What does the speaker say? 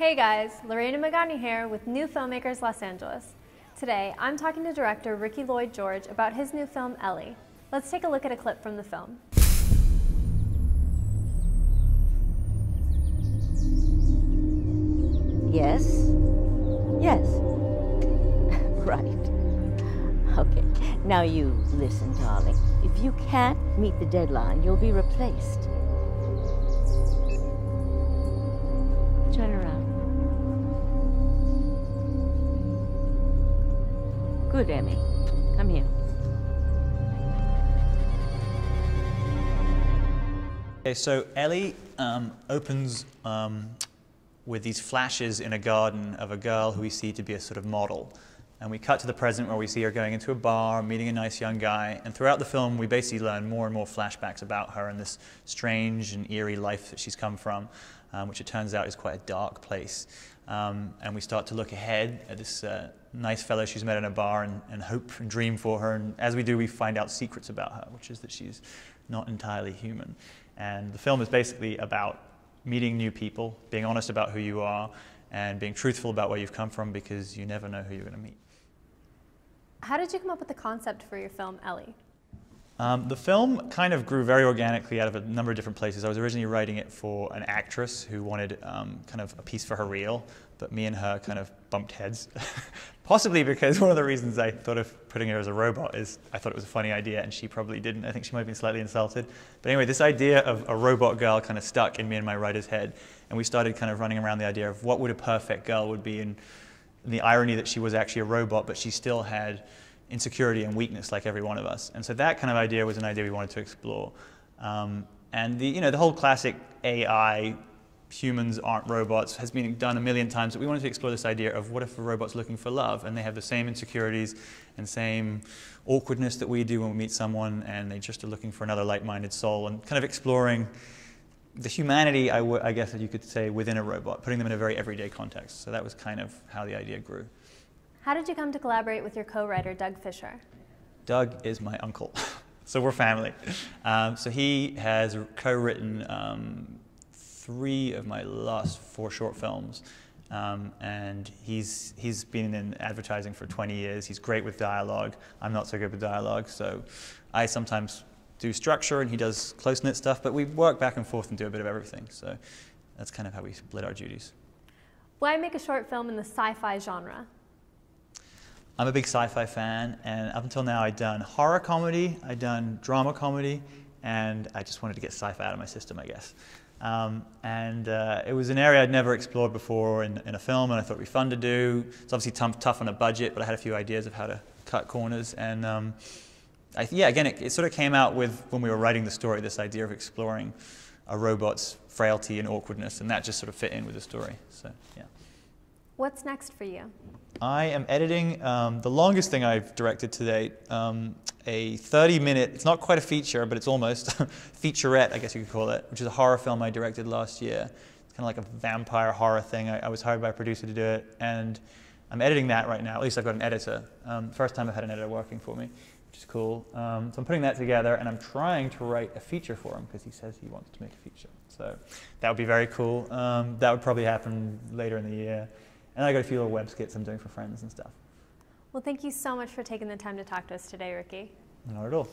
Hey guys, Lorena Magani here with NewFilmmakers Los Angeles. Today, I'm talking to director Ricky Lloyde George about his new film, Ellie. Let's take a look at a clip from the film. Yes? Yes. Right. Okay. Now you listen, darling. If you can't meet the deadline, you'll be replaced. Turn around. Good, Emmy. Come here. Okay, so Ellie opens with these flashes in a garden of a girl who we see to be a sort of model. And we cut to the present where we see her going into a bar, meeting a nice young guy. And throughout the film, we basically learn more and more flashbacks about her and this strange and eerie life that she's come from, which it turns out is quite a dark place. And we start to look ahead at this nice fellow she's met in a bar and hope and dream for her. And as we do, we find out secrets about her, which is that she's not entirely human. And the film is basically about meeting new people, being honest about who you are, and being truthful about where you've come from, because you never know who you're going to meet. How did you come up with the concept for your film, Ellie? The film kind of grew very organically out of a number of different places. I was originally writing it for an actress who wanted kind of a piece for her reel, but me and her kind of bumped heads. Possibly because one of the reasons I thought of putting her as a robot is I thought it was a funny idea, and she probably didn't. I think she might have been slightly insulted. But anyway, this idea of a robot girl kind of stuck in me and my writer's head, and we started kind of running around the idea of what would a perfect girl would be, and the irony that she was actually a robot, but she still had insecurity and weakness like every one of us. And so that kind of idea was an idea we wanted to explore. And the whole classic AI, humans aren't robots, has been done a million times, but we wanted to explore this idea of what if a robot's looking for love, and they have the same insecurities and same awkwardness that we do when we meet someone, and they just are looking for another like-minded soul, and kind of exploring the humanity, I guess you could say, within a robot, putting them in a very everyday context. So that was kind of how the idea grew. How did you come to collaborate with your co-writer, Doug Fisher? Doug is my uncle, so we're family. So he has co-written 3 of my last 4 short films, and he's been in advertising for 20 years. He's great with dialogue. I'm not so good with dialogue, so I sometimes do structure and he does close-knit stuff, but we work back and forth and do a bit of everything. So that's kind of how we split our duties. Why make a short film in the sci-fi genre? I'm a big sci-fi fan, and up until now I'd done horror comedy, I'd done drama comedy, and I just wanted to get sci-fi out of my system, I guess. It was an area I'd never explored before in a film, and I thought it'd be fun to do. It's obviously tough on a budget, but I had a few ideas of how to cut corners. And again, it sort of came out with, when we were writing the story, this idea of exploring a robot's frailty and awkwardness, and that just sort of fit in with the story. So, yeah. What's next for you? I am editing the longest thing I've directed to date, a 30-minute, it's not quite a feature, but it's almost, featurette, I guess you could call it, which is a horror film I directed last year. It's kind of like a vampire horror thing. I was hired by a producer to do it, and I'm editing that right now. At least I've got an editor. First time I've had an editor working for me, which is cool. So I'm putting that together, and I'm trying to write a feature for him, because he says he wants to make a feature. So that would be very cool. That would probably happen later in the year. And I got a few little web skits I'm doing for friends and stuff. Well, thank you so much for taking the time to talk to us today, Ricky. Not at all.